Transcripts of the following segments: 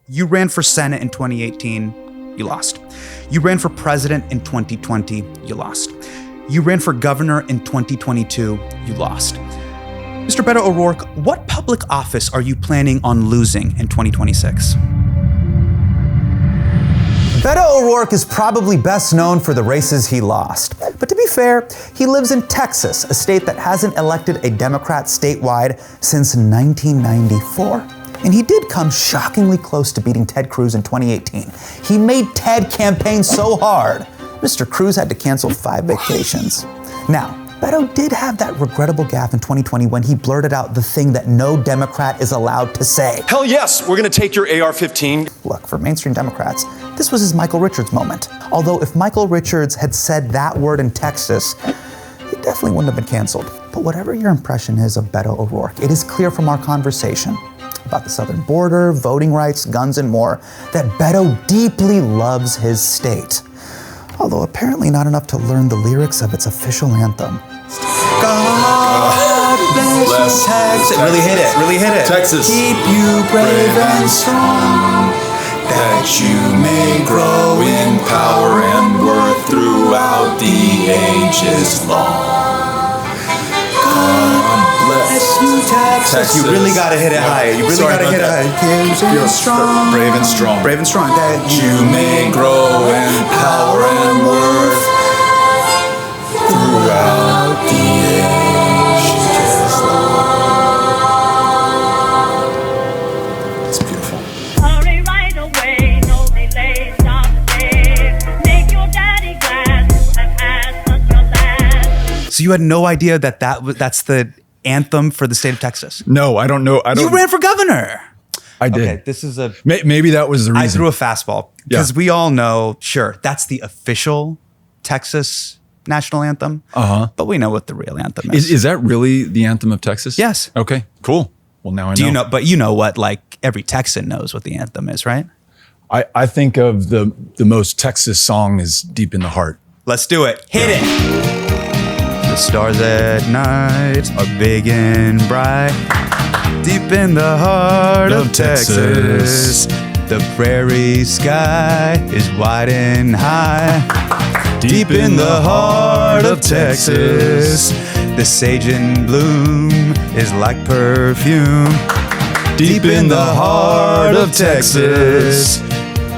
You ran for Senate in 2018, you lost. You ran for president in 2020, you lost. You ran for governor in 2022, you lost. Mr. Beto O'Rourke, what public office are you planning on losing in 2026? Beto O'Rourke is probably best known for the races he lost. But to be fair, he lives in Texas, a state that hasn't elected a Democrat statewide since 1994. And he did come shockingly close to beating Ted Cruz in 2018. He made Ted campaign so hard, Mr. Cruz had to cancel 5 vacations. Now, Beto did have that regrettable gaffe in 2020 when he blurted out the thing that no Democrat is allowed to say. Hell yes, we're gonna take your AR-15. Look, for mainstream Democrats, this was his Michael Richards moment. Although if Michael Richards had said that word in Texas, he definitely wouldn't have been canceled. But whatever your impression is of Beto O'Rourke, it is clear from our conversation about the southern border, voting rights, guns, and more, that Beto deeply loves his state. Although apparently not enough to learn the lyrics of its official anthem. God bless Texas. Really hit it, really hit it. Texas. Keep you brave and strong, that you may grow in power and worth throughout the ages long. God bless you, Texas. You really gotta hit it high. You really gotta hit it high. You're strong. Brave and strong. Brave and strong. That You may grow in power and worth throughout the ages long. It's beautiful. Hurry right away, no delay, stop today. Make your daddy glad to have had such a lad. So you had no idea that's the anthem for the state of Texas? No, I don't know. You ran for governor. I did. Okay, this is a... Maybe that was the reason. I threw a fastball because we all know, sure, that's the official Texas national anthem. But we know what the real anthem is. Is that really the anthem of Texas? Yes. Okay, cool. Well, now I know. Do you know? But you know what? Like every Texan knows what the anthem is, right? I think of the most Texas song is Deep in the Heart. Let's do it. Hit it. The stars at night are big and bright, deep in the heart of Texas. The prairie sky is wide and high, deep in the heart of Texas. The sage in bloom is like perfume, deep in the heart of Texas.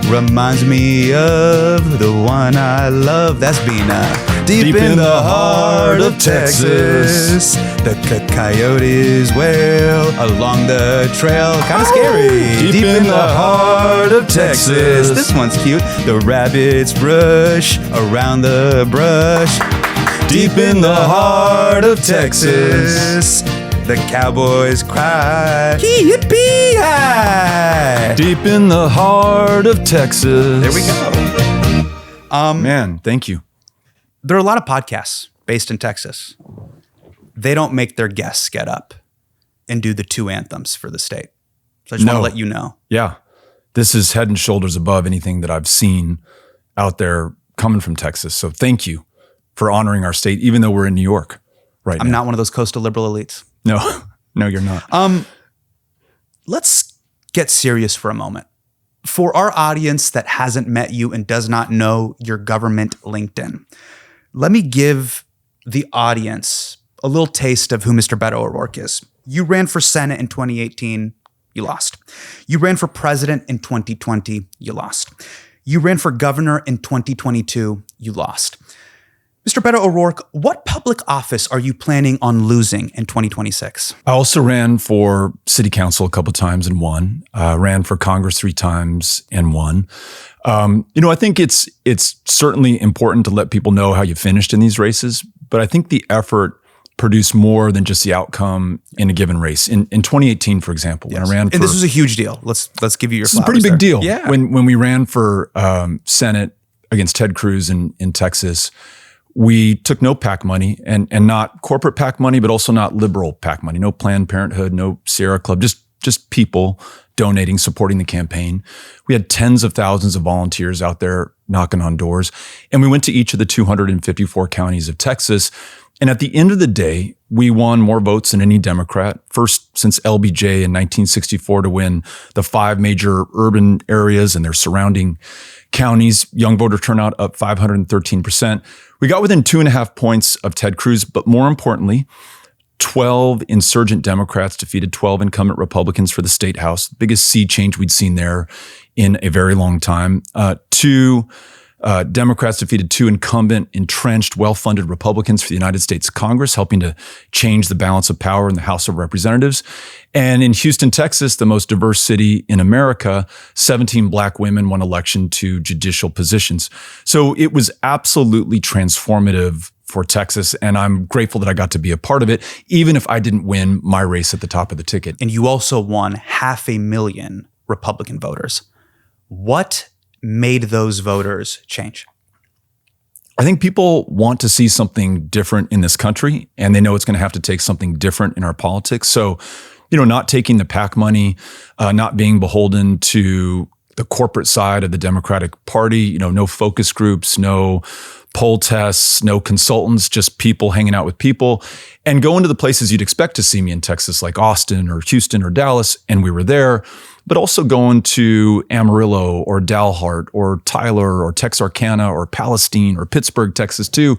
Reminds me of the one I love. That's Bina. Deep in the heart of Texas, the coyotes wail along the trail. Kind of scary. Deep in the heart of Texas. This one's cute. The rabbits rush around the brush. Deep in the heart of Texas, the cowboys cry, yippee-hi! Deep in the heart of Texas. There we go. Man, thank you. There are a lot of podcasts based in Texas. They don't make their guests get up and do the 2 anthems for the state. So I just want to let you know. Yeah. This is head and shoulders above anything that I've seen out there coming from Texas. So thank you for honoring our state, even though we're in New York right now. I'm not one of those coastal liberal elites. No, you're not. Let's get serious for a moment. For our audience that hasn't met you and does not know your government LinkedIn, let me give the audience a little taste of who Mr. Beto O'Rourke is. You ran for Senate in 2018, you lost. You ran for president in 2020, you lost. You ran for governor in 2022, you lost. Mr. Beto O'Rourke, what public office are you planning on losing in 2026? I also ran for city council a couple of times and won. Ran for Congress 3 times and won. I think it's certainly important to let people know how you finished in these races, but I think the effort produced more than just the outcome in a given race. In 2018 , for example, when I ran for... And this was a huge deal. Let's give you your flowers. It's a pretty big deal. Yeah. When we ran for Senate against Ted Cruz in Texas, we took no PAC money and not corporate PAC money, but also not liberal PAC money. No Planned Parenthood, no Sierra Club, just people donating, supporting the campaign. We had tens of thousands of volunteers out there knocking on doors. And we went to each of the 254 counties of Texas And at the end of the day, we won more votes than any Democrat, first since LBJ in 1964 to win the 5 major urban areas and their surrounding counties. Young voter turnout up 513%. We got within 2.5 points of Ted Cruz, but more importantly, 12 insurgent Democrats defeated 12 incumbent Republicans for the state house, the biggest sea change we'd seen there in a very long time. Democrats defeated 2 incumbent, entrenched, well-funded Republicans for the United States Congress, helping to change the balance of power in the House of Representatives. And in Houston, Texas, the most diverse city in America, 17 black women won election to judicial positions. So it was absolutely transformative for Texas, and I'm grateful that I got to be a part of it, even if I didn't win my race at the top of the ticket. And you also won 500,000 Republican voters. What made those voters change? I think people want to see something different in this country, and they know it's going to have to take something different in our politics. So, not taking the PAC money, not being beholden to the corporate side of the Democratic Party, no focus groups, no poll tests, no consultants, just people hanging out with people, and going to the places you'd expect to see me in Texas, like Austin or Houston or Dallas, and we were there, but also going to Amarillo or Dalhart or Tyler or Texarkana or Palestine or Pittsburgh, Texas too.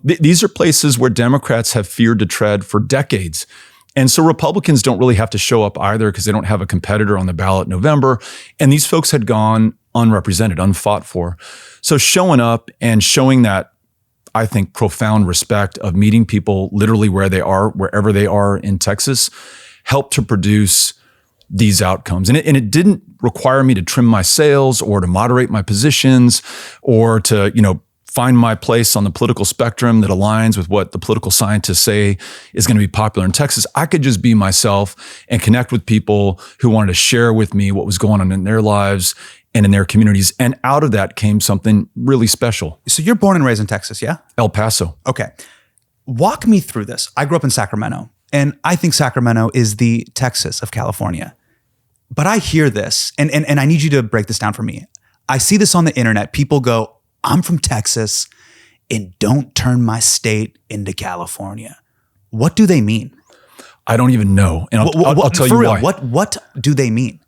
These are places where Democrats have feared to tread for decades. And so Republicans don't really have to show up either because they don't have a competitor on the ballot in November. And these folks had gone unrepresented, unfought for. So showing up and showing that, I think, profound respect of meeting people literally where they are, wherever they are in Texas, helped to produce these outcomes. And it didn't require me to trim my sails or to moderate my positions or to, find my place on the political spectrum that aligns with what the political scientists say is going to be popular in Texas. I could just be myself and connect with people who wanted to share with me what was going on in their lives and in their communities. And out of that came something really special. So you're born and raised in Texas, yeah? El Paso. Okay. Walk me through this. I grew up in Sacramento, and I think Sacramento is the Texas of California. But I hear this, and I need you to break this down for me. I see this on the internet. People go, I'm from Texas, and don't turn my state into California. What do they mean? I don't even know. And I'll tell you why. What do they mean?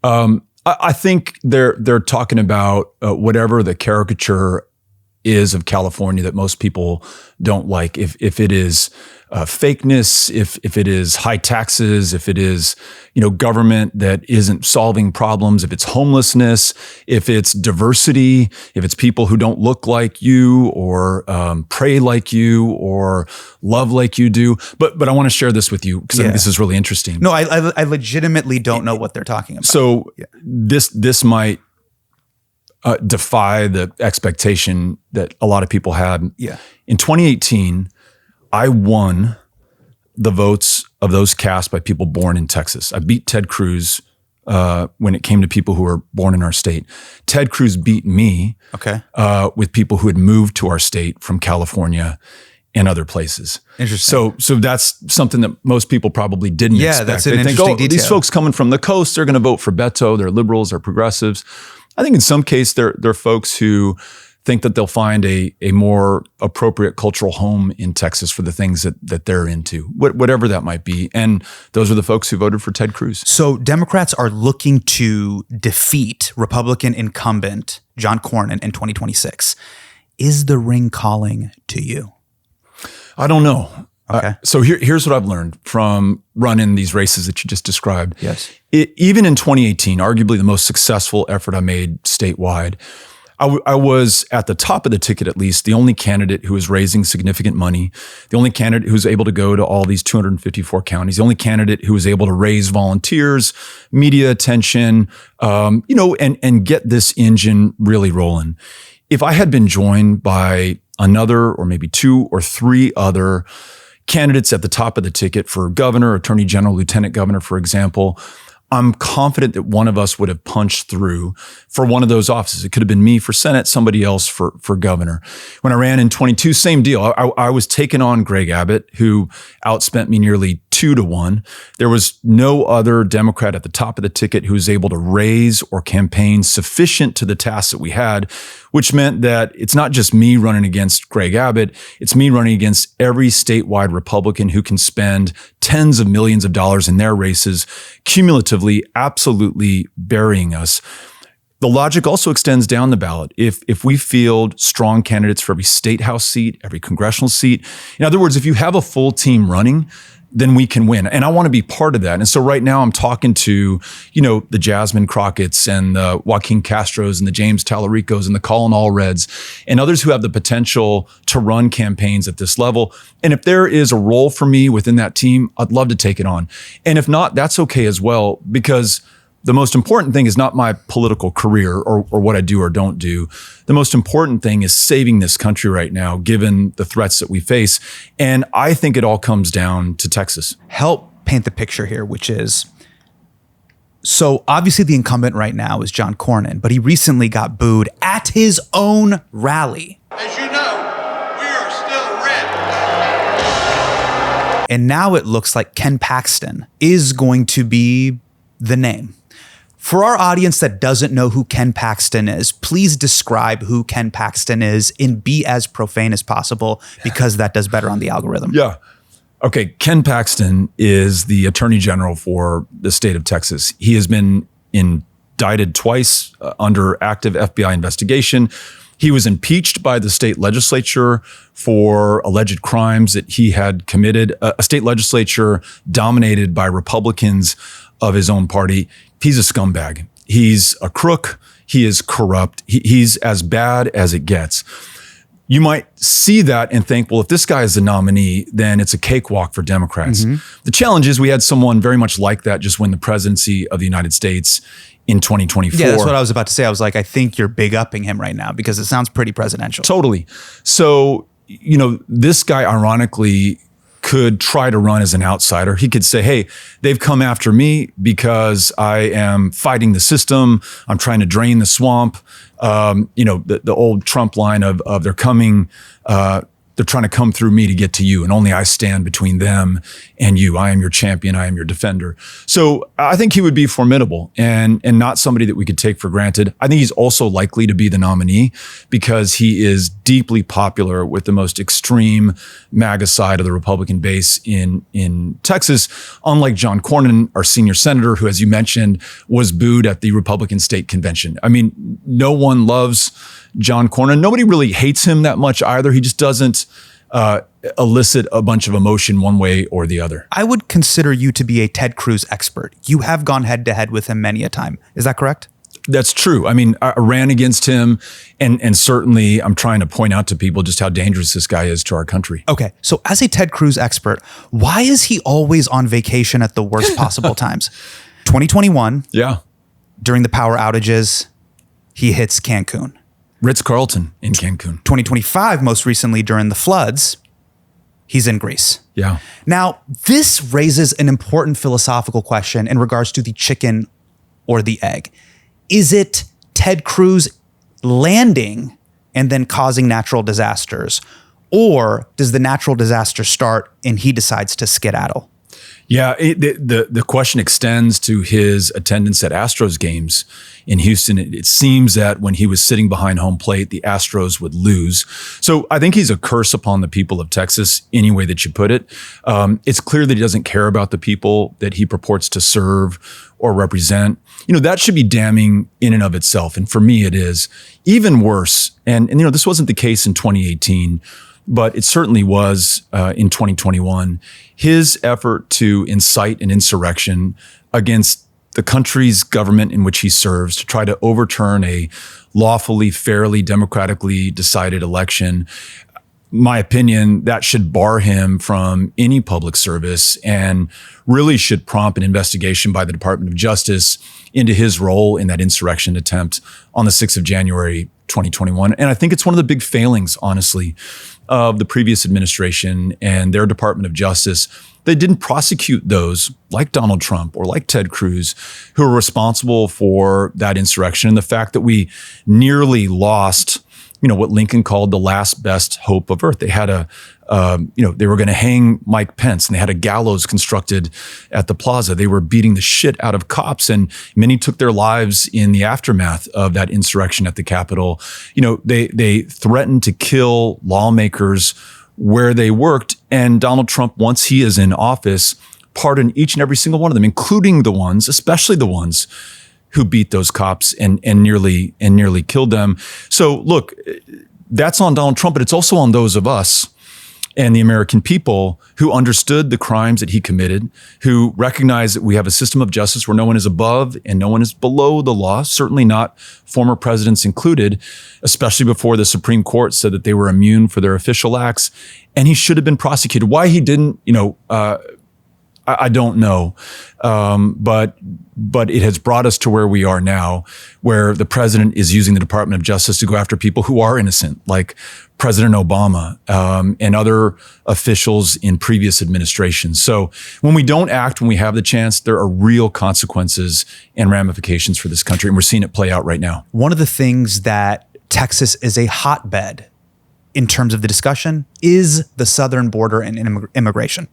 I think they're talking about whatever the caricature is of California that most people don't like. If it is fakeness, if it is high taxes, if it is government that isn't solving problems, if it's homelessness, if it's diversity, if it's people who don't look like you or pray like you or love like you do. But I want to share this with you because I think this is really interesting. No, I legitimately don't know what they're talking about. So this might defy the expectation that a lot of people had. Yeah. In 2018, I won the votes of those cast by people born in Texas. I beat Ted Cruz when it came to people who were born in our state. Ted Cruz beat me with people who had moved to our state from California and other places. Interesting. So that's something that most people probably didn't expect. That's an They interesting think, detail. these folks coming from the coast, they're going to vote for Beto. They're liberals, they're progressives. I think in some case, they're folks who think that they'll find a more appropriate cultural home in Texas for the things that they're into, whatever that might be. And those are the folks who voted for Ted Cruz. So Democrats are looking to defeat Republican incumbent John Cornyn in 2026. Is the ring calling to you? I don't know. Okay. So here's what I've learned from running these races that you just described. Yes. Even in 2018, arguably the most successful effort I made statewide, I was at the top of the ticket, at least, the only candidate who was raising significant money, the only candidate who was able to go to all these 254 counties, the only candidate who was able to raise volunteers, media attention, and get this engine really rolling. If I had been joined by another or maybe 2 or 3 other candidates at the top of the ticket for governor, attorney general, lieutenant governor, for example, I'm confident that one of us would have punched through for one of those offices. It could have been me for Senate, somebody else for governor. When I ran in 22, same deal. I was taking on Greg Abbott, who outspent me nearly 2-1. There was no other Democrat at the top of the ticket who was able to raise or campaign sufficient to the task that we had which meant that it's not just me running against Greg Abbott, it's me running against every statewide Republican who can spend tens of millions of dollars in their races, cumulatively absolutely burying us. The logic also extends down the ballot. If we field strong candidates for every state house seat, every congressional seat, in other words, if you have a full team running, then we can win. And I want to be part of that. And so right now I'm talking to, the Jasmine Crockett's and the Joaquin Castro's and the James Talarico's and the Colin Allreds and others who have the potential to run campaigns at this level. And if there is a role for me within that team, I'd love to take it on. And if not, that's okay as well, because the most important thing is not my political career or what I do or don't do. The most important thing is saving this country right now, given the threats that we face. And I think it all comes down to Texas. Help paint the picture here, which is, so obviously the incumbent right now is John Cornyn, but he recently got booed at his own rally. As you know, we are still red. And now it looks like Ken Paxton is going to be the name. For our audience that doesn't know who Ken Paxton is, please describe who Ken Paxton is and be as profane as possible, because that does better on the algorithm. Yeah. Okay. Ken Paxton is the Attorney General for the state of Texas. He has been indicted twice under active FBI investigation. He was impeached by the state legislature for alleged crimes that he had committed, a state legislature dominated by Republicans of his own party. He's a scumbag. He's a crook. He is corrupt. He's as bad as it gets. You might see that and think, well, if this guy is the nominee, then it's a cakewalk for Democrats. Mm-hmm. The challenge is we had someone very much like that just win the presidency of the United States in 2024. Yeah, that's what I was about to say. I was like, I think you're big upping him right now because it sounds pretty presidential. Totally. So, this guy ironically could try to run as an outsider. He could say, hey, they've come after me because I am fighting the system. I'm trying to drain the swamp. The old Trump line of they're coming, they're trying to come through me to get to you, and only I stand between them and you. I am your champion. I am your defender. So I think he would be formidable and not somebody that we could take for granted. I think he's also likely to be the nominee because he is deeply popular with the most extreme MAGA side of the Republican base in Texas, unlike John Cornyn, our senior senator, who, as you mentioned, was booed at the Republican state convention. I mean, no one loves John Cornyn. Nobody really hates him that much either. He just doesn't elicit a bunch of emotion one way or the other. I would consider you to be a Ted Cruz expert. You have gone head to head with him many a time. Is that correct? That's true. I mean, I ran against him, and certainly I'm trying to point out to people just how dangerous this guy is to our country. Okay, so as a Ted Cruz expert, why is he always on vacation at the worst possible times? 2021, yeah, during the power outages, he hits Cancun. Ritz-Carlton in Cancun. 2025, most recently during the floods, he's in Greece. Yeah. Now, this raises an important philosophical question in regards to the chicken or the egg. Is it Ted Cruz landing and then causing natural disasters? Or does the natural disaster start and he decides to skedaddle? Yeah, the question extends to his attendance at Astros games in Houston. It seems that when he was sitting behind home plate, the Astros would lose. So I think he's a curse upon the people of Texas, any way that you put it. It's clear that he doesn't care about the people that he purports to serve or represent. That should be damning in and of itself. And for me, it is even worse. And this wasn't the case in 2018. But it certainly was in 2021. His effort to incite an insurrection against the country's government in which he serves, to try to overturn a lawfully, fairly, democratically decided election, my opinion, that should bar him from any public service and really should prompt an investigation by the Department of Justice into his role in that insurrection attempt on the 6th of January, 2021. And I think it's one of the big failings, honestly, of the previous administration and their Department of Justice. They didn't prosecute those like Donald Trump or like Ted Cruz who were responsible for that insurrection. And the fact that we nearly lost what Lincoln called the last best hope of Earth. They had they were going to hang Mike Pence, and they had a gallows constructed at the plaza. They were beating the shit out of cops, and many took their lives in the aftermath of that insurrection at the Capitol. They threatened to kill lawmakers where they worked, and Donald Trump, once he is in office, pardoned each and every single one of them, including the ones, especially the ones who beat those cops and nearly killed them. So look, that's on Donald Trump, but it's also on those of us and the American people who understood the crimes that he committed, who recognize that we have a system of justice where no one is above and no one is below the law, certainly not former presidents included, especially before the Supreme Court said that they were immune for their official acts. And he should have been prosecuted. Why he didn't, I don't know, but it has brought us to where we are now, where the president is using the Department of Justice to go after people who are innocent, like President Obama and other officials in previous administrations. So when we don't act, when we have the chance, there are real consequences and ramifications for this country, and we're seeing it play out right now. One of the things that Texas is a hotbed in terms of the discussion is the southern border and immigration.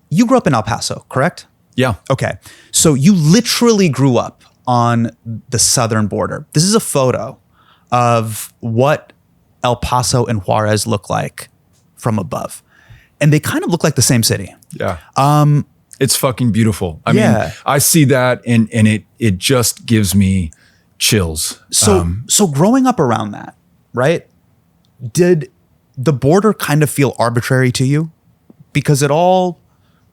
You grew up in El Paso, correct? Yeah. Okay. So you literally grew up on the southern border. This is a photo of what El Paso and Juarez look like from above. And they kind of look like the same city. Yeah. It's fucking beautiful. I mean, I see that and it just gives me chills. So growing up around that, right? Did the border kind of feel arbitrary to you? Because it all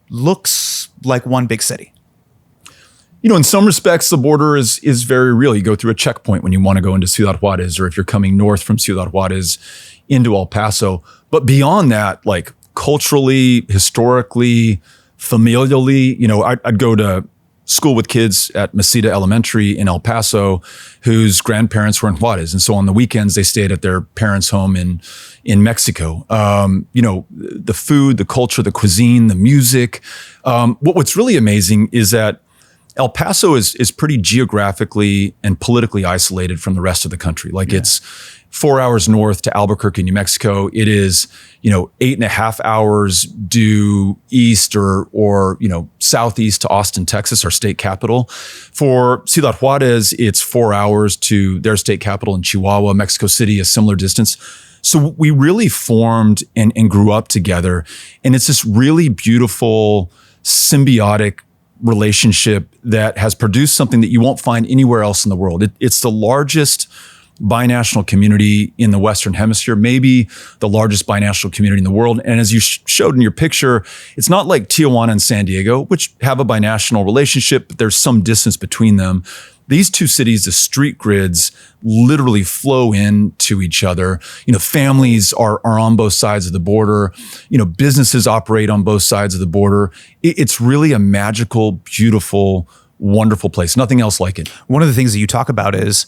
looks like one big city. In some respects, the border is very real. You go through a checkpoint when you want to go into Ciudad Juarez, or if you're coming north from Ciudad Juarez into El Paso. But beyond that, like culturally, historically, familially, I'd go to school with kids at Mesita Elementary in El Paso whose grandparents were in Juarez. And so on the weekends, they stayed at their parents' home in Mexico. The food, the culture, the cuisine, the music. What's really amazing is that El Paso is pretty geographically and politically isolated from the rest of the country. It's 4 hours north to Albuquerque, New Mexico. It is, 8.5 hours due east or southeast to Austin, Texas, our state capital. For Ciudad Juarez, it's 4 hours to their state capital in Chihuahua, Mexico City, a similar distance. So we really formed and grew up together. And it's this really beautiful, symbiotic relationship that has produced something that you won't find anywhere else in the world. It's the largest binational community in the Western Hemisphere, maybe the largest binational community in the world. And as you showed in your picture, it's not like Tijuana and San Diego, which have a binational relationship, but there's some distance between them. These two cities, the street grids literally flow into each other. Families are on both sides of the border. Businesses operate on both sides of the border. It's really a magical, beautiful, wonderful place. Nothing else like it. One of the things that you talk about is,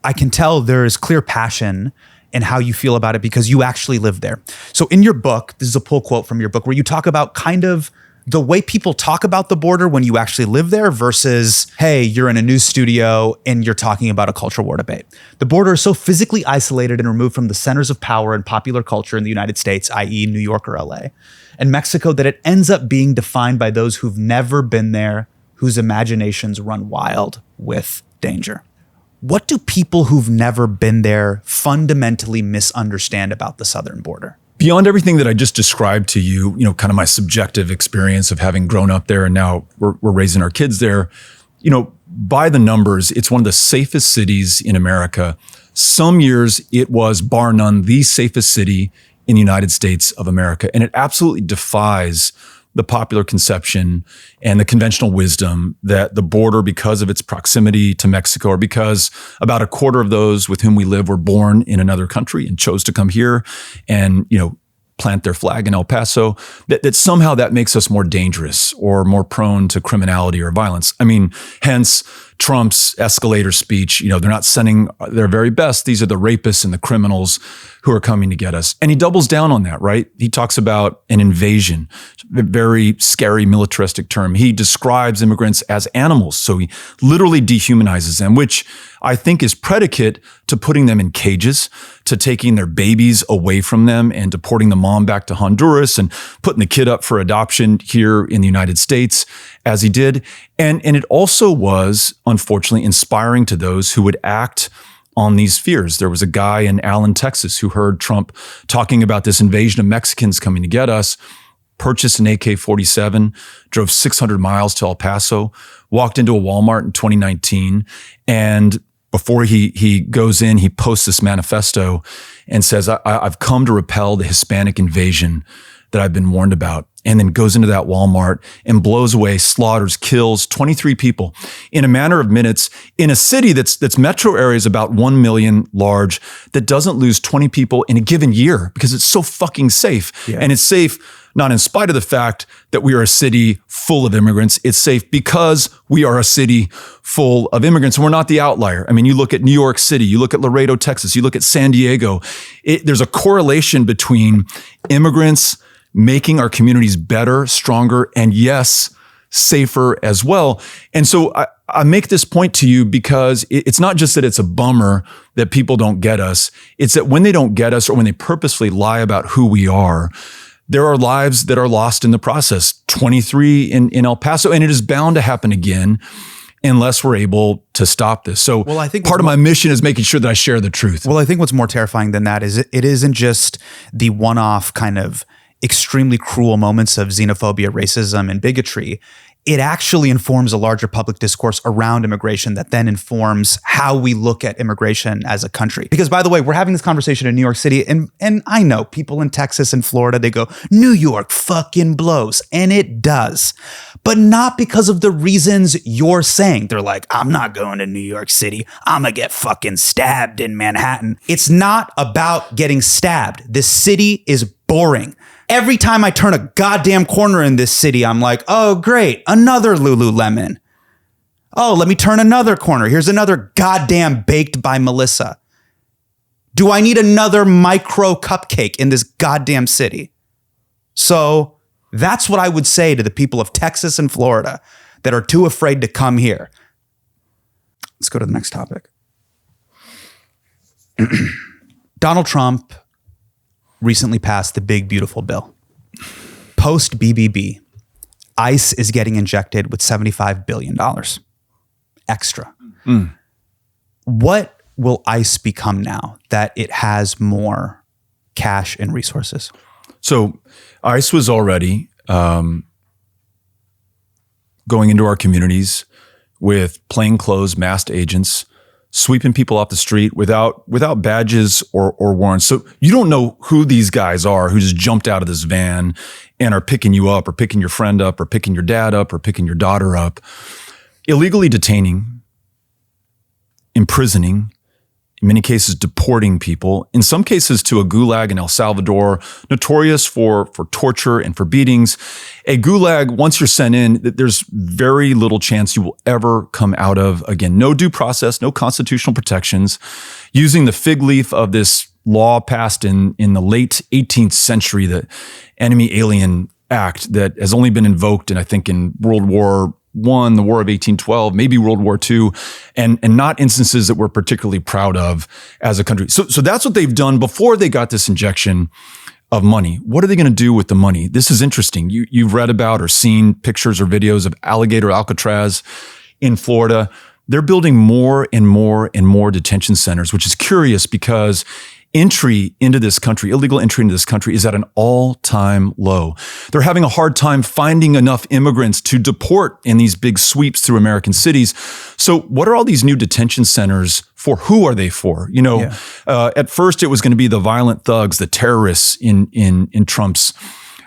I can tell there is clear passion in how you feel about it because you actually live there. So in your book, this is a pull quote from your book, where you talk about kind of the way people talk about the border when you actually live there versus, hey, you're in a news studio and you're talking about a culture war debate. The border is so physically isolated and removed from the centers of power and popular culture in the United States, i.e. New York or LA, and Mexico, that it ends up being defined by those who've never been there, whose imaginations run wild with danger. What do people who've never been there fundamentally misunderstand about the southern border? Beyond everything that I just described to you, kind of my subjective experience of having grown up there and now we're raising our kids there, by the numbers, it's one of the safest cities in America. Some years it was, bar none, the safest city in the United States of America. And it absolutely defies the popular conception and the conventional wisdom that the border, because of its proximity to Mexico, or because about a quarter of those with whom we live were born in another country and chose to come here and, plant their flag in El Paso, that somehow that makes us more dangerous or more prone to criminality or violence. I mean, hence Trump's escalator speech, they're not sending their very best. These are the rapists and the criminals who are coming to get us. And he doubles down on that, right? He talks about an invasion, a very scary militaristic term. He describes immigrants as animals. So he literally dehumanizes them, which I think is predicate to putting them in cages, to taking their babies away from them and deporting the mom back to Honduras and putting the kid up for adoption here in the United States, as he did. And it also was, unfortunately, inspiring to those who would act on these fears. There was a guy in Allen, Texas, who heard Trump talking about this invasion of Mexicans coming to get us, purchased an AK-47, drove 600 miles to El Paso, walked into a Walmart in 2019, and before he goes in, he posts this manifesto and says, I've come to repel the Hispanic invasion that I've been warned about. And then goes into that Walmart and blows away, slaughters, kills 23 people in a matter of minutes in a city that's metro area is about 1 million large, that doesn't lose 20 people in a given year because it's so fucking safe. Yeah. And it's safe not in spite of the fact that we are a city full of immigrants. It's safe because we are a city full of immigrants, and we're not the outlier. I mean, you look at New York City, you look at Laredo, Texas, you look at San Diego. There's a correlation between immigrants making our communities better, stronger, and yes, safer as well. And so I make this point to you because it's not just that it's a bummer that people don't get us. It's that when they don't get us or when they purposefully lie about who we are, there are lives that are lost in the process. 23 in El Paso, and it is bound to happen again unless we're able to stop this. So I think part of my mission is making sure that I share the truth. Well, I think what's more terrifying than that is it isn't just the one-off kind of extremely cruel moments of xenophobia, racism, and bigotry. It actually informs a larger public discourse around immigration that then informs how we look at immigration as a country. Because, by the way, we're having this conversation in New York City, and I know people in Texas and Florida, they go, New York fucking blows. And it does. But not because of the reasons you're saying. They're like, I'm not going to New York City. I'm going to get fucking stabbed in Manhattan. It's not about getting stabbed. This city is boring. Every time I turn a goddamn corner in this city, I'm like, oh, great, another Lululemon. Oh, let me turn another corner. Here's another goddamn Baked by Melissa. Do I need another micro cupcake in this goddamn city? So that's what I would say to the people of Texas and Florida that are too afraid to come here. Let's go to the next topic. Donald Trump recently passed the big, beautiful bill. Post BBB, ICE is getting injected with $75 billion extra. What will ICE become now that it has more cash and resources? So ICE was already going into our communities with plainclothes masked agents, sweeping people off the street without badges or warrants. So you don't know who these guys are who just jumped out of this van and are picking you up or picking your friend up or picking your dad up or picking your daughter up. Illegally detaining, imprisoning, in many cases deporting people, in some cases to a gulag in El Salvador, notorious for torture and for beatings. A gulag, once you're sent in, there's very little chance you will ever come out of again. No due process, no constitutional protections. Using the fig leaf of this law passed in the late 18th century, the Enemy Alien Act that has only been invoked in, I think, in World War I, the War of 1812, maybe World War II, and not instances that we're particularly proud of as a country. So that's what they've done before they got this injection of money. What are they going to do with the money? This is interesting. You've read about or seen pictures or videos of Alligator Alcatraz in Florida. They're building more and more and more detention centers, which is curious because entry into this country, illegal entry into this country is at an all-time low. They're having a hard time finding enough immigrants to deport in these big sweeps through American cities. So what are all these new detention centers for? Who are they for? At first it was going to be the violent thugs, the terrorists in Trump's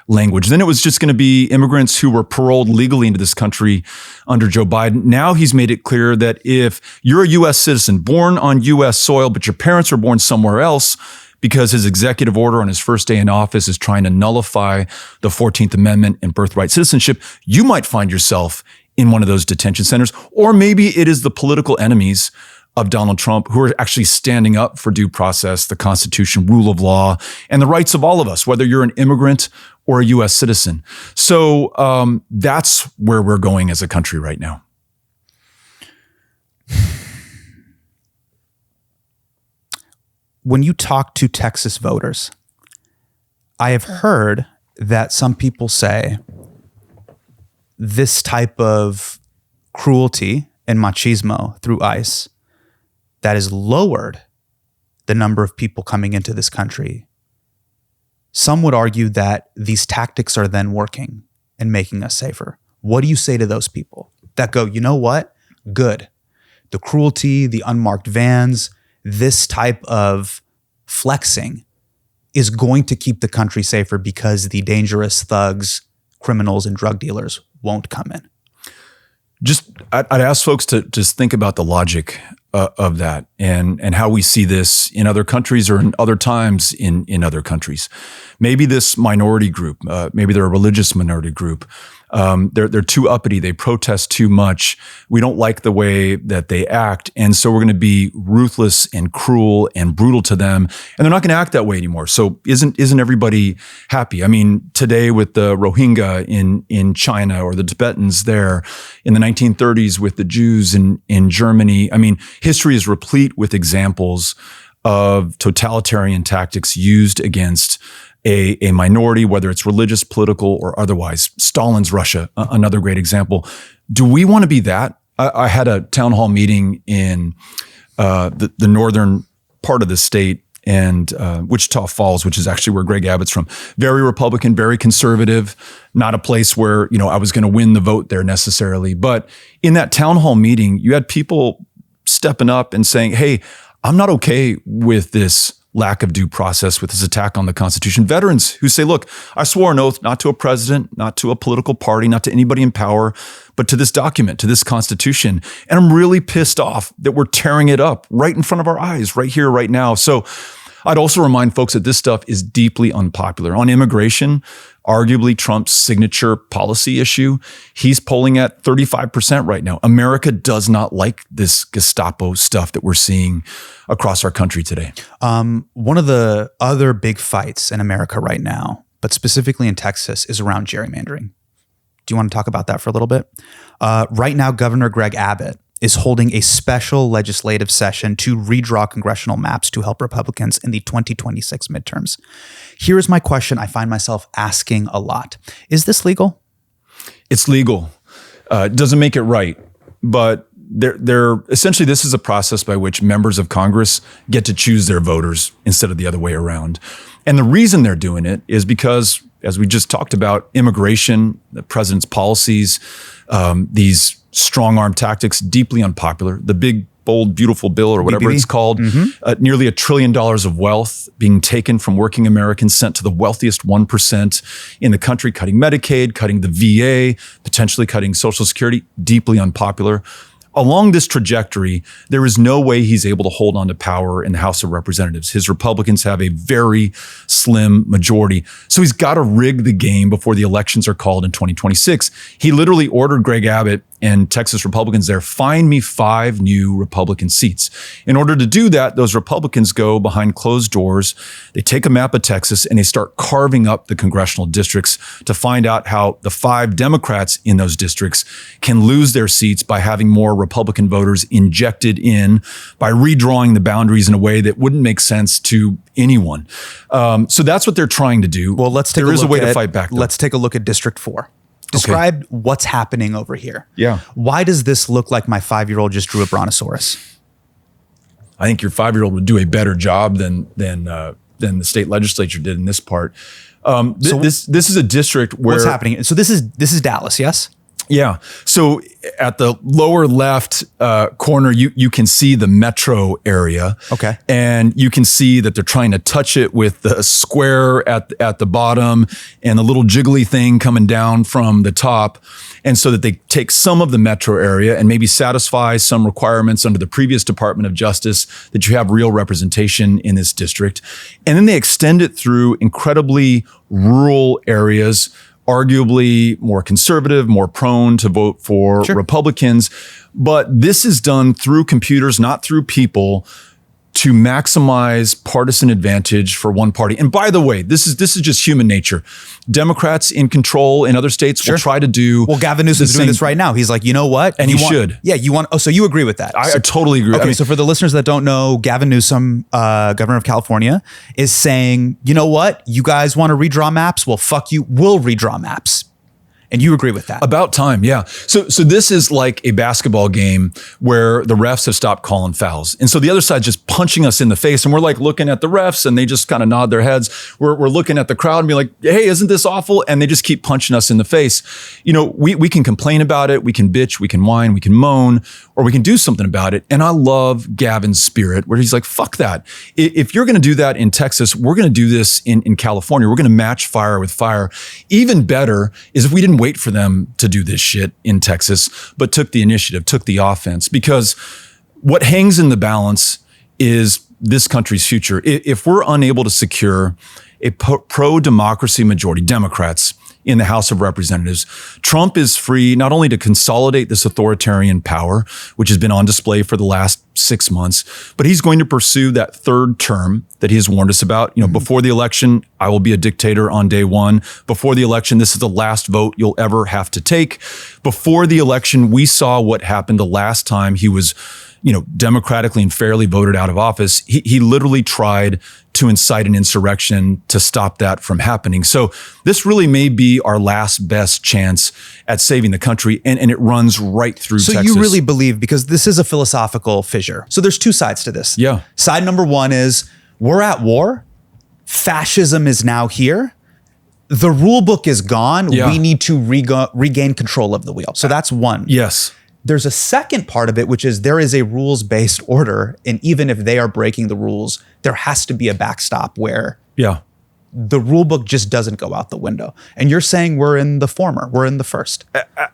language. Then it was just going to be immigrants who were paroled legally into this country under Joe Biden. Now he's made it clear that if you're a U.S. citizen born on U.S. soil, but your parents were born somewhere else, because his executive order on his first day in office is trying to nullify the 14th Amendment and birthright citizenship, you might find yourself in one of those detention centers. Or maybe it is the political enemies of Donald Trump who are actually standing up for due process, the Constitution, rule of law, and the rights of all of us, whether you're an immigrant or a U.S. citizen. So that's where we're going as a country right now. When you talk to Texas voters, I have heard that some people say this type of cruelty and machismo through ICE that has lowered the number of people coming into this country. Some would argue that these tactics are then working and making us safer. What do you say to those people that go, you know what? Good. The cruelty, the unmarked vans, this type of flexing is going to keep the country safer because the dangerous thugs, criminals, and drug dealers won't come in. I'd ask folks to just think about the logic of that and how we see this in other countries or in other times in other countries. Maybe this minority group, maybe they're a religious minority group. They're too uppity. They protest too much. We don't like the way that they act. And so we're going to be ruthless and cruel and brutal to them. And they're not going to act that way anymore. So isn't everybody happy? I mean, today with the Rohingya in China or the Tibetans there in the 1930s with the Jews in Germany. I mean, history is replete with examples of totalitarian tactics used against a minority, whether it's religious, political, or otherwise. Stalin's Russia, another great example. Do we want to be that? I had a town hall meeting in the northern part of the state and Wichita Falls, which is actually where Greg Abbott's from. Very Republican, very conservative, not a place where, I was going to win the vote there necessarily. But in that town hall meeting, you had people stepping up and saying, hey, I'm not okay with this lack of due process, with this attack on the Constitution. Veterans who say, look, I swore an oath not to a president, not to a political party, not to anybody in power, but to this document, to this Constitution. And I'm really pissed off that we're tearing it up right in front of our eyes, right here, right now. So I'd also remind folks that this stuff is deeply unpopular. On immigration, arguably Trump's signature policy issue, he's polling at 35% right now. America does not like this Gestapo stuff that we're seeing across our country today. One of the other big fights in America right now, but specifically in Texas, is around gerrymandering. Do you want to talk about that for a little bit? Right now, Governor Greg Abbott is holding a special legislative session to redraw congressional maps to help Republicans in the 2026 midterms. Here's my question I find myself asking a lot. Is this legal? It's legal. It doesn't make it right, but they're essentially, this is a process by which members of Congress get to choose their voters instead of the other way around. And the reason they're doing it is because, as we just talked about, immigration, the president's policies, these strong-arm tactics, deeply unpopular. The big, bold, beautiful bill, or whatever it's called, nearly $1 trillion of wealth being taken from working Americans, sent to the wealthiest 1% in the country, cutting Medicaid, cutting the VA, potentially cutting Social Security, deeply unpopular. Along this trajectory, there is no way he's able to hold on to power in the House of Representatives. His Republicans have a very slim majority. So he's got to rig the game before the elections are called in 2026. He literally ordered Greg Abbott and Texas Republicans there, find me 5 new Republican seats. In order to do that, those Republicans go behind closed doors. They take a map of Texas and they start carving up the congressional districts to find out how the 5 Democrats in those districts can lose their seats by having more Republican voters injected in, by redrawing the boundaries in a way that wouldn't make sense to anyone. So that's what they're trying to do. Well, let's take there a is look a way at, to fight back, though. Let's take a look at District 4. Describe what's happening over here. Yeah. Why does this look like my 5-year-old just drew a brontosaurus? I think your 5-year-old would do a better job than the state legislature did in this part. This is a district where what's happening. So this is Dallas, yes? Yeah. So at the lower left corner, you can see the metro area. Okay. And you can see that they're trying to touch it with the square at the bottom and the little jiggly thing coming down from the top. And so that they take some of the metro area and maybe satisfy some requirements under the previous Department of Justice that you have real representation in this district. And then they extend it through incredibly rural areas arguably more conservative, more prone to vote for Republicans. But this is done through computers, not through people, to maximize partisan advantage for one party. And by the way, this is just human nature. Democrats in control in other states will try to do. Well, Gavin Newsom's doing this right now. He's like, you know what? And he should. Yeah, you want. Oh, so you agree with that? I totally agree. Okay, I mean, so for the listeners that don't know, Gavin Newsom, governor of California, is saying, you know what? You guys want to redraw maps? Well, fuck you. We'll redraw maps. And you agree with that? About time, yeah. So this is like a basketball game where the refs have stopped calling fouls. And so the other side's just punching us in the face. And we're like looking at the refs and they just kind of nod their heads. We're looking at the crowd and be like, hey, isn't this awful? And they just keep punching us in the face. You know, we can complain about it. We can bitch, we can whine, we can moan, or we can do something about it. And I love Gavin's spirit where he's like, fuck that. If you're going to do that in Texas, we're going to do this in California. We're going to match fire with fire. Even better is if we didn't wait for them to do this shit in Texas, but took the initiative, took the offense, because what hangs in the balance is this country's future. If we're unable to secure a pro-democracy majority, Democrats, in the House of Representatives, Trump is free not only to consolidate this authoritarian power, which has been on display for the last 6 months, but he's going to pursue that third term that he has warned us about. You know, before the election, I will be a dictator on day one. Before the election, this is the last vote you'll ever have to take. Before the election, we saw what happened the last time he was, you know, democratically and fairly voted out of office. He literally tried to incite an insurrection to stop that from happening. So this really may be our last best chance at saving the country. And it runs right through Texas. So you really believe, because this is a philosophical fissure. So there's two sides to this. Yeah. Side number one is we're at war. Fascism is now here. The rule book is gone. Yeah. We need to regain control of the wheel. So that's one. Yes. There's a second part of it, which is there is a rules-based order. And even if they are breaking the rules, there has to be a backstop where the rule book just doesn't go out the window. And you're saying we're in the former, we're in the first.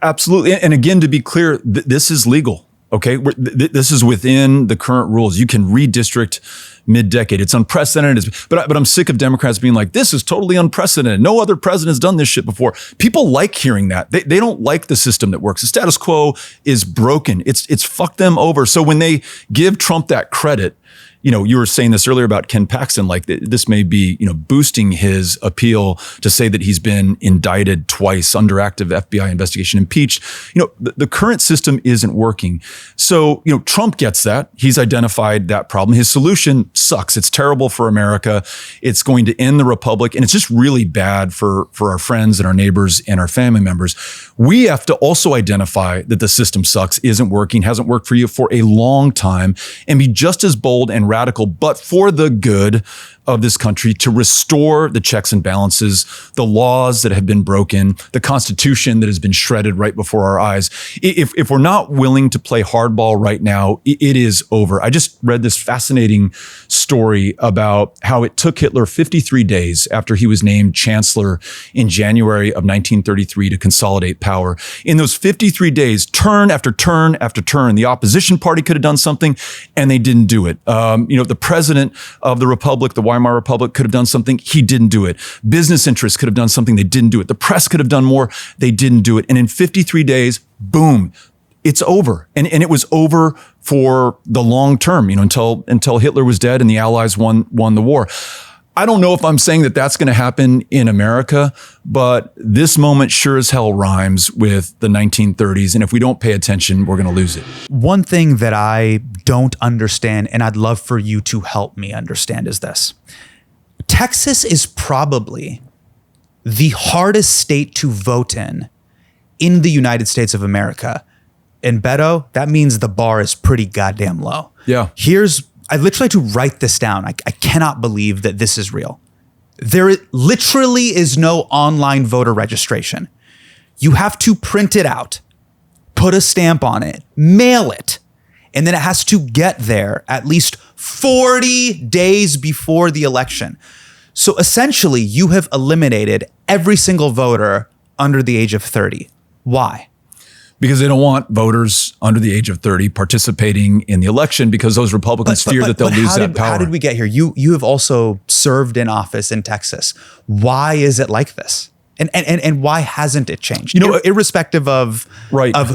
Absolutely. And again, to be clear, this is legal. Okay, this is within the current rules. You can redistrict mid-decade. It's unprecedented. But I'm sick of Democrats being like, this is totally unprecedented. No other president has done this shit before. People like hearing that. They don't like the system that works. The status quo is broken. It's fucked them over. So when they give Trump that credit, you know, you were saying this earlier about Ken Paxton, like this may be, you know, boosting his appeal to say that he's been indicted twice, under active FBI investigation, impeached. You know, the current system isn't working. So, you know, Trump gets that. He's identified that problem. His solution sucks. It's terrible for America. It's going to end the republic. And it's just really bad for our friends and our neighbors and our family members. We have to also identify that the system sucks, isn't working, hasn't worked for you for a long time, and be just as bold and radical, but for the good of this country, to restore the checks and balances, the laws that have been broken, the Constitution that has been shredded right before our eyes. If we're not willing to play hardball right now, it is over. I just read this fascinating story about how it took Hitler 53 days after he was named chancellor in January of 1933 to consolidate power. In those 53 days, turn after turn after turn, the opposition party could have done something and they didn't do it. You know, the president of the republic, the Weimar Republic, could have done something. He didn't do it. Business interests could have done something. They didn't do it. The press could have done more. They didn't do it. And in 53 days, boom, it's over. And it was over for the long term, you know, until Hitler was dead and the Allies won the war. I don't know if I'm saying that that's going to happen in America, but this moment sure as hell rhymes with the 1930s. And if we don't pay attention, we're going to lose it. One thing that I don't understand, and I'd love for you to help me understand, is this. Texas is probably the hardest state to vote in the United States of America. And Beto, that means the bar is pretty goddamn low. Yeah. I literally had to write this down. I cannot believe that this is real. There literally is no online voter registration. You have to print it out, put a stamp on it, mail it, and then it has to get there at least 40 days before the election. So essentially, you have eliminated every single voter under the age of 30. Why? Because they don't want voters under the age of 30 participating in the election, because those Republicans fear that they'll lose that power. How did we get here? You have also served in office in Texas. Why is it like this? And why hasn't it changed? Irrespective of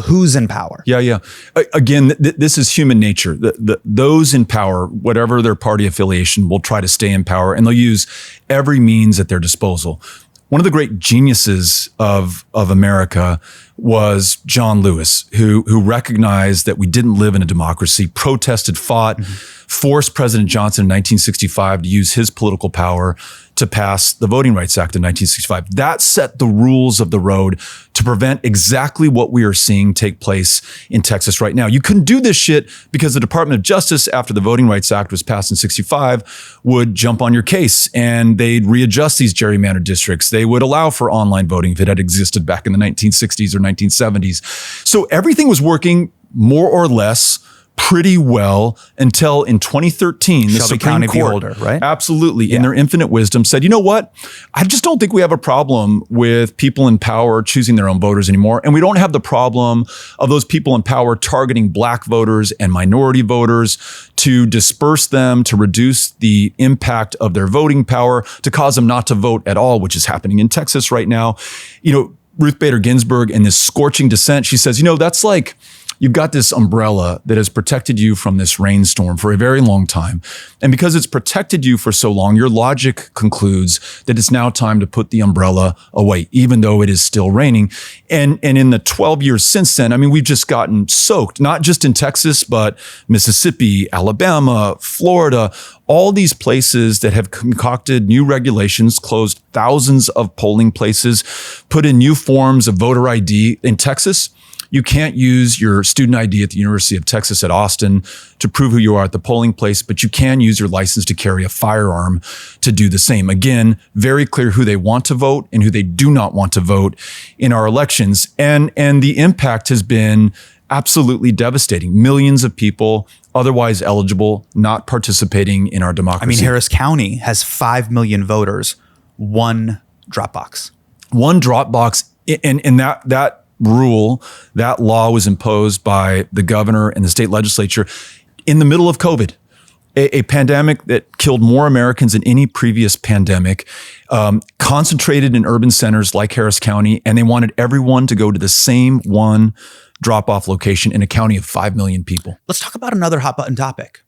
who's in power. Yeah. Again, this is human nature. Those in power, whatever their party affiliation, will try to stay in power, and they'll use every means at their disposal. One of the great geniuses of America was John Lewis, who recognized that we didn't live in a democracy, protested, fought, forced President Johnson in 1965 to use his political power to pass the Voting Rights Act in 1965. That set the rules of the road to prevent exactly what we are seeing take place in Texas right now. You couldn't do this shit because the Department of Justice, after the Voting Rights Act was passed in 65, would jump on your case and they'd readjust these gerrymandered districts. They would allow for online voting if it had existed back in the 1960s or 1970s. So everything was working more or less pretty well until in 2013, the Shelby Supreme County Court, beholder, right? Absolutely, in their infinite wisdom, said, you know what? I just don't think we have a problem with people in power choosing their own voters anymore. And we don't have the problem of those people in power targeting black voters and minority voters to disperse them, to reduce the impact of their voting power, to cause them not to vote at all, which is happening in Texas right now. Ruth Bader Ginsburg, in this scorching dissent, she says, that's like, you've got this umbrella that has protected you from this rainstorm for a very long time. And because it's protected you for so long, your logic concludes that it's now time to put the umbrella away, even though it is still raining. And in the 12 years since then, we've just gotten soaked, not just in Texas, but Mississippi, Alabama, Florida, all these places that have concocted new regulations, closed thousands of polling places, put in new forms of voter ID. In Texas, you can't use your student ID at the University of Texas at Austin to prove who you are at the polling place, but you can use your license to carry a firearm to do the same. Again, very clear who they want to vote and who they do not want to vote in our elections. And the impact has been absolutely devastating. Millions of people otherwise eligible, not participating in our democracy. Harris County has 5 million voters, one drop box. One drop box, and that rule, that law was imposed by the governor and the state legislature in the middle of COVID, a pandemic that killed more Americans than any previous pandemic, concentrated in urban centers like Harris County, and they wanted everyone to go to the same one drop-off location in a county of 5 million people. Let's talk about another hot button topic,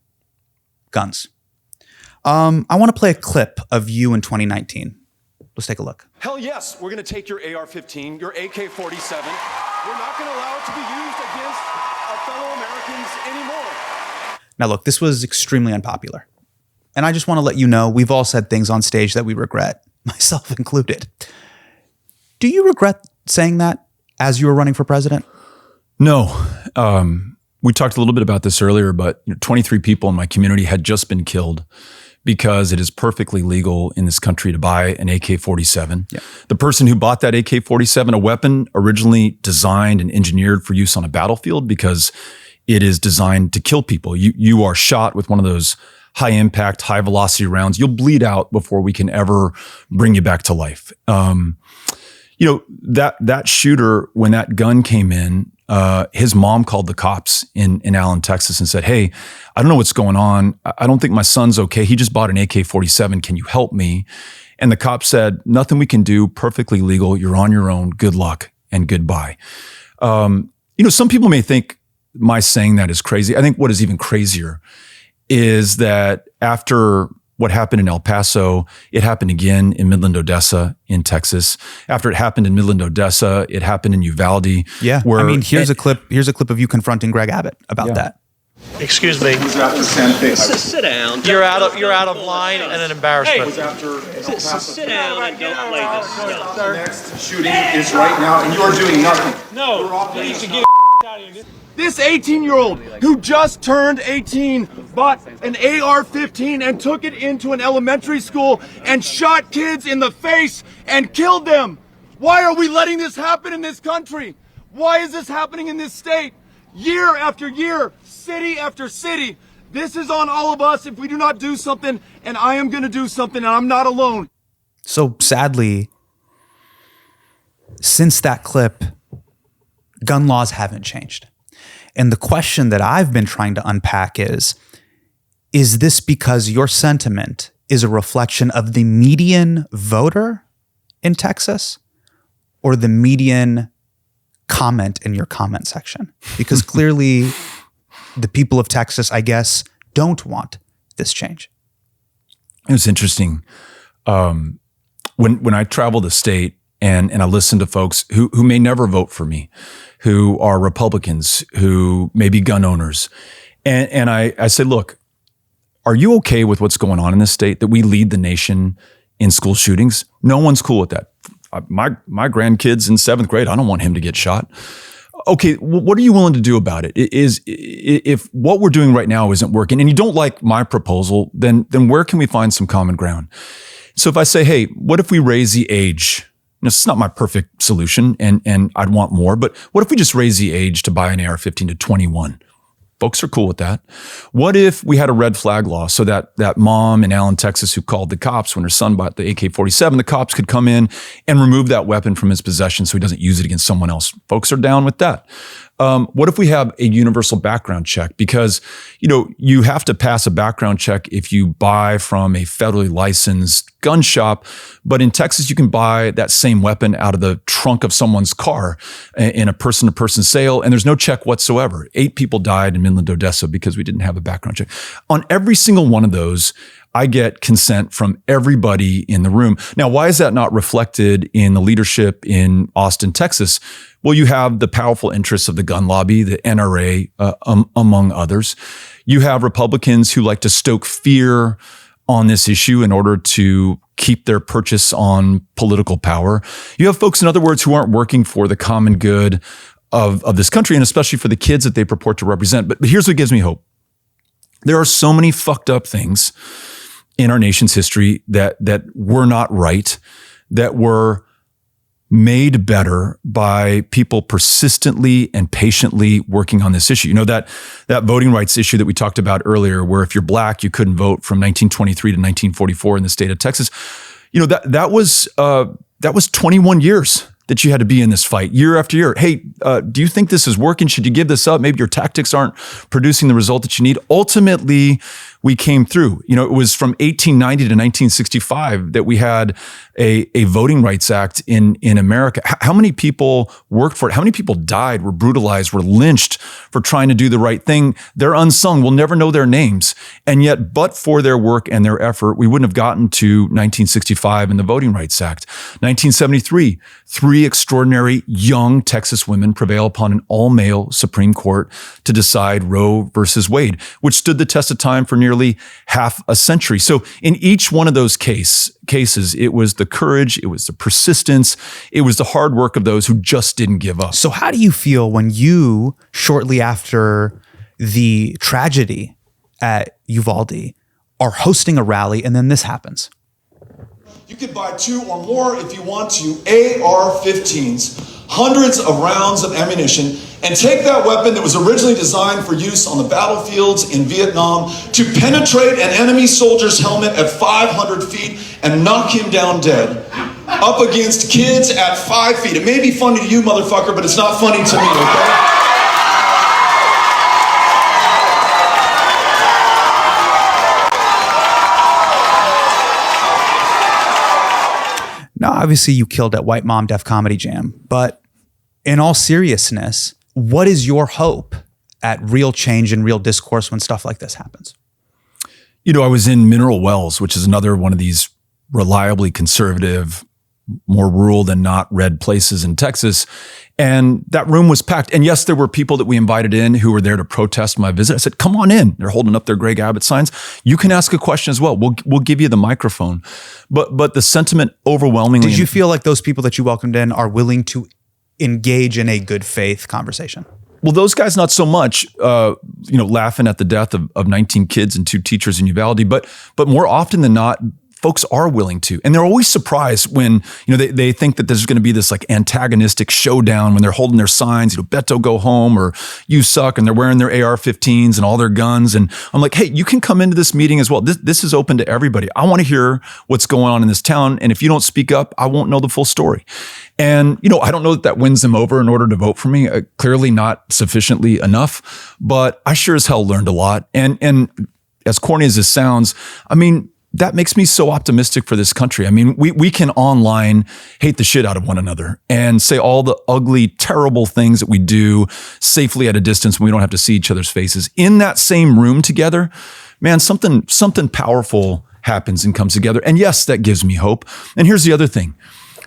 guns. I want to play a clip of you in 2019. Let's take a look. Hell yes, we're going to take your AR-15, your AK-47. We're not going to allow it to be used against our fellow Americans anymore. Now look, this was extremely unpopular. And I just want to let you know, we've all said things on stage that we regret, myself included. Do you regret saying that as you were running for president? No. We talked a little bit about this earlier, but 23 people in my community had just been killed because it is perfectly legal in this country to buy an AK-47. Yeah. The person who bought that AK-47, a weapon originally designed and engineered for use on a battlefield because it is designed to kill people. You are shot with one of those high impact, high velocity rounds. You'll bleed out before we can ever bring you back to life. That shooter, when that gun came in, his mom called the cops in Allen, Texas and said, "Hey, I don't know what's going on. I don't think my son's okay. He just bought an AK-47. Can you help me?" And the cop said, "Nothing we can do. Perfectly legal. You're on your own. Good luck and goodbye." Some people may think my saying that is crazy. I think what is even crazier is that after what happened in El Paso, it happened again in Midland, Odessa in Texas. After it happened in Midland, Odessa, it happened in Uvalde. Yeah. Here's a clip of you confronting Greg Abbott about that. Excuse me. Sit down. You're out of line and an embarrassment. Sit down and don't play this stuff. The next shooting is right now, and you are doing nothing. No, you need to get out of here. This 18-year-old who just turned 18 bought an AR-15 and took it into an elementary school and shot kids in the face and killed them. Why are we letting this happen in this country? Why is this happening in this state? Year after year, city after city. This is on all of us if we do not do something, and I am going to do something, and I'm not alone. So sadly, since that clip, gun laws haven't changed. And the question that I've been trying to unpack is this because your sentiment is a reflection of the median voter in Texas? or the median comment in your comment section? Because clearly the people of Texas, I guess, don't want this change. It was interesting. When I travel the state and I listen to folks who may never vote for me, who are Republicans, who may be gun owners, and I say, look, are you okay with what's going on in this state, that we lead the nation in school shootings? No one's cool with that. My grandkid's in 7th grade. I don't want him to get shot. Okay, what are you willing to do about it? If what we're doing right now isn't working and you don't like my proposal, then where can we find some common ground? So if I say, hey, what if we raise the age? It's not my perfect solution and I'd want more, but what if we just raise the age to buy an AR-15 to 21? Folks are cool with that. What if we had a red flag law so that mom in Allen, Texas, who called the cops when her son bought the AK-47, the cops could come in and remove that weapon from his possession so he doesn't use it against someone else? Folks are down with that. What if we have a universal background check? Because, you have to pass a background check if you buy from a federally licensed gun shop. But in Texas, you can buy that same weapon out of the trunk of someone's car in a person-to-person sale, and there's no check whatsoever. 8 people died in Midland, Odessa because we didn't have a background check. On every single one of those, I get consent from everybody in the room. Now, why is that not reflected in the leadership in Austin, Texas? Well, you have the powerful interests of the gun lobby, the NRA, among others. You have Republicans who like to stoke fear on this issue in order to keep their purchase on political power. You have folks, in other words, who aren't working for the common good of this country, and especially for the kids that they purport to represent. But here's what gives me hope. There are so many fucked up things in our nation's history that were not right, that were made better by people persistently and patiently working on this issue. That voting rights issue that we talked about earlier, where if you're black, you couldn't vote from 1923 to 1944 in the state of Texas. That was 21 years that you had to be in this fight year after year. Hey, do you think this is working? Should you give this up? Maybe your tactics aren't producing the result that you need. Ultimately, we came through. It was from 1890 to 1965 that we had a Voting Rights Act in America. How many people worked for it? How many people died, were brutalized, were lynched for trying to do the right thing? They're unsung. We'll never know their names. And yet, but for their work and their effort, we wouldn't have gotten to 1965 and the Voting Rights Act. 1973, 3 extraordinary young Texas women prevail upon an all-male Supreme Court to decide Roe versus Wade, which stood the test of time for nearly half a century. So in each one of those cases, it was the courage, it was the persistence, it was the hard work of those who just didn't give up. So how do you feel when you, shortly after the tragedy at Uvalde, are hosting a rally and then this happens? You could buy 2 or more if you want to, AR-15s, hundreds of rounds of ammunition, and take that weapon that was originally designed for use on the battlefields in Vietnam to penetrate an enemy soldier's helmet at 500 feet and knock him down dead, up against kids at 5 feet. It may be funny to you, motherfucker, but it's not funny to me, okay? Now, obviously you killed at White Mom Def Comedy Jam, but in all seriousness, what is your hope at real change and real discourse when stuff like this happens? I was in Mineral Wells, which is another one of these reliably conservative, more rural than not red places in Texas. And that room was packed. And yes, there were people that we invited in who were there to protest my visit. I said, come on in. They're holding up their Greg Abbott signs. You can ask a question as well. We'll give you the microphone. But the sentiment overwhelmingly. Did you feel like those people that you welcomed in are willing to engage in a good faith conversation? Well, those guys, not so much, laughing at the death of 19 kids and 2 teachers in Uvalde, but more often than not, folks are willing to. And they're always surprised when, they think that there's going to be this like antagonistic showdown when they're holding their signs, Beto go home or you suck, and they're wearing their AR-15s and all their guns. And I'm like, hey, you can come into this meeting as well. This is open to everybody. I want to hear what's going on in this town. And if you don't speak up, I won't know the full story. And, I don't know that wins them over in order to vote for me. Clearly not sufficiently enough, but I sure as hell learned a lot. And as corny as this sounds, that makes me so optimistic for this country. I mean, we can online hate the shit out of one another and say all the ugly, terrible things that we do safely at a distance when we don't have to see each other's faces. In that same room together, man, something powerful happens and comes together. And yes, that gives me hope. And here's the other thing.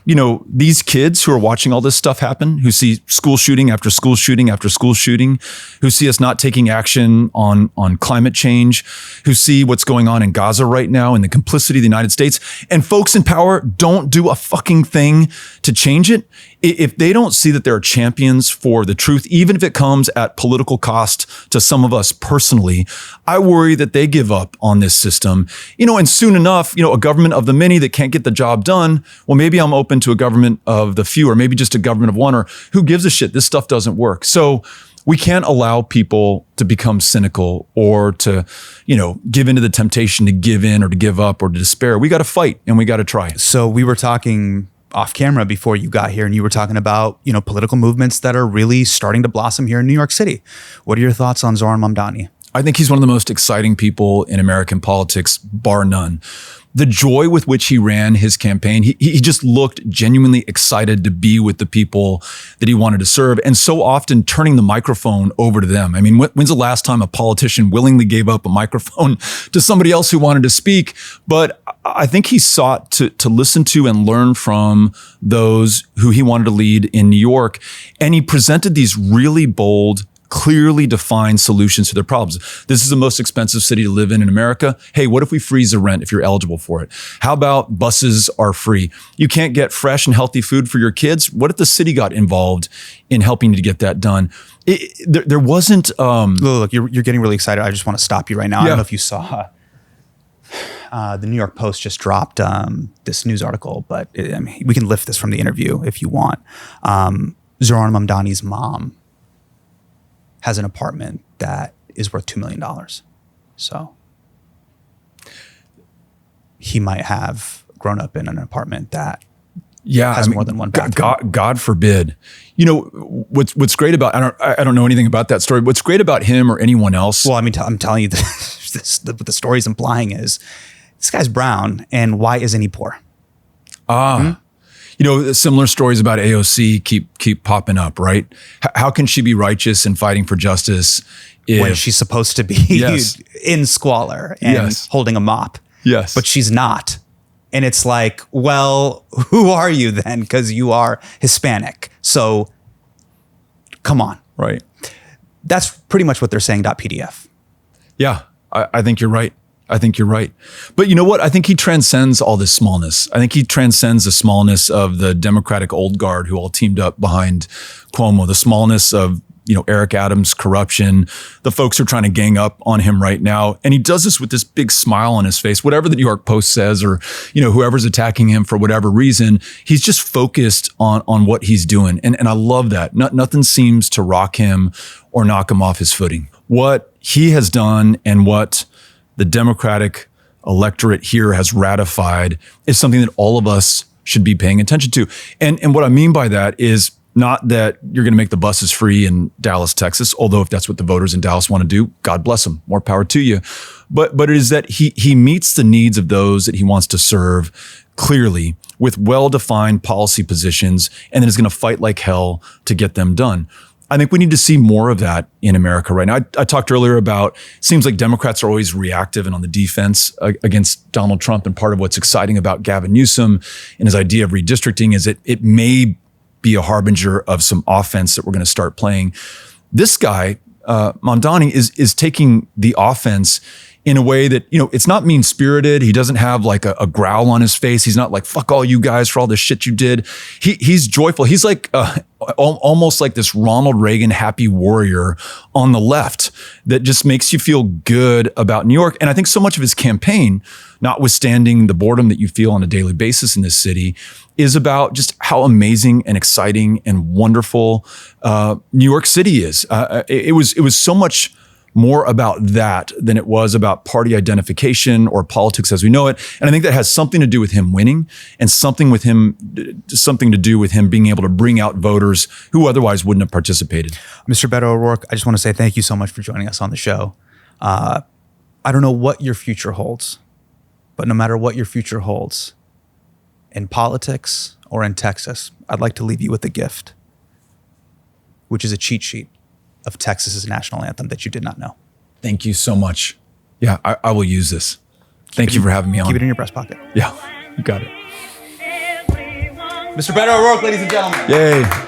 You know, these kids who are watching all this stuff happen, who see school shooting after school shooting after school shooting, who see us not taking action on climate change, who see what's going on in Gaza right now and the complicity of the United States, and folks in power don't do a fucking thing to change it. If they don't see that there are champions for the truth, even if it comes at political cost to some of us personally, I worry that they give up on this system. You know, and soon enough, you know, a government of the many that can't get the job done, well, maybe I'm open to a government of the few, or maybe just a government of one, or who gives a shit? This stuff doesn't work. So we can't allow people to become cynical or to, you know, give into the temptation to give in or to give up or to despair. We got to fight and we got to try. So we were talking off camera before you got here, and you were talking about, you know, political movements that are really starting to blossom here in New York City. What are your thoughts on Zohran Mamdani? I think he's one of the most exciting people in American politics, bar none. The joy with which he ran his campaign, he just looked genuinely excited to be with the people that he wanted to serve, and so often turning the microphone over to them. I mean, when's the last time a politician willingly gave up a microphone to somebody else who wanted to speak? But I think he sought to listen to and learn from those who he wanted to lead in New York, and he presented these really bold, clearly defined solutions to their problems. This is the most expensive city to live in America. Hey, what if we freeze the rent if you're eligible for it? How about buses are free? You can't get fresh and healthy food for your kids. What if the city got involved in helping to get that done? There wasn't... Look, you're getting really excited. I just want to stop you right now. I don't know if you saw... the New York Post just dropped this news article, but I mean, we can lift this from the interview if you want. Zohran Mamdani's mom has an apartment that is worth $2 million. So he might have grown up in an apartment that has more than one bathroom. God forbid. You know, what's great about, I don't know anything about that story. What's great about him or anyone else? Well, I mean, I'm telling you what the story's implying is this guy's brown, and why isn't he poor? You know, similar stories about AOC keep popping up, right? How can she be righteous and fighting for justice when she's supposed to be in squalor and holding a mop? Yes. But she's not. And it's like, well, who are you then? Because you are Hispanic. So come on. Right. That's pretty much what they're saying .pdf. Yeah, I think you're right. I think you're right. But you know what? I think he transcends all this smallness. I think he transcends the smallness of the Democratic old guard who all teamed up behind Cuomo, the smallness of, you know, Eric Adams' corruption, the folks who are trying to gang up on him right now. And he does this with this big smile on his face. Whatever the New York Post says, or, you know, whoever's attacking him for whatever reason, he's just focused on what he's doing. And I love that. Nothing seems to rock him or knock him off his footing. What he has done and what the Democratic electorate here has ratified is something that all of us should be paying attention to. And what I mean by that is not that you're going to make the buses free in Dallas, Texas, although if that's what the voters in Dallas want to do, God bless them, more power to you. But it is that he meets the needs of those that he wants to serve clearly with well-defined policy positions, and then is going to fight like hell to get them done. I think we need to see more of that in America right now. I talked earlier about, it seems like Democrats are always reactive and on the defense against Donald Trump. And part of what's exciting about Gavin Newsom and his idea of redistricting is that it may be a harbinger of some offense that we're going to start playing. This guy, Mamdani, is taking the offense in a way that, you know, it's not mean-spirited. He doesn't have like a growl on his face. He's not like, fuck all you guys for all the shit you did. He's joyful. He's like almost like this Ronald Reagan happy warrior on the left that just makes you feel good about New York. And I think so much of his campaign, notwithstanding the boredom that you feel on a daily basis in this city, is about just how amazing and exciting and wonderful New York City is. It was so much more about that than it was about party identification or politics as we know it. And I think that has something to do with him winning and something to do with him being able to bring out voters who otherwise wouldn't have participated. Mr. Beto O'Rourke, I just want to say thank you so much for joining us on the show. I don't know what your future holds, But no matter what your future holds, in politics or in Texas, I'd like to leave you with a gift, which is a cheat sheet of Texas's national anthem that you did not know. Thank you so much. Yeah, I will use this. Thank you for having me on. Keep it in your breast pocket. Yeah, you got it. Mr. Beto O'Rourke, ladies and gentlemen. Yay.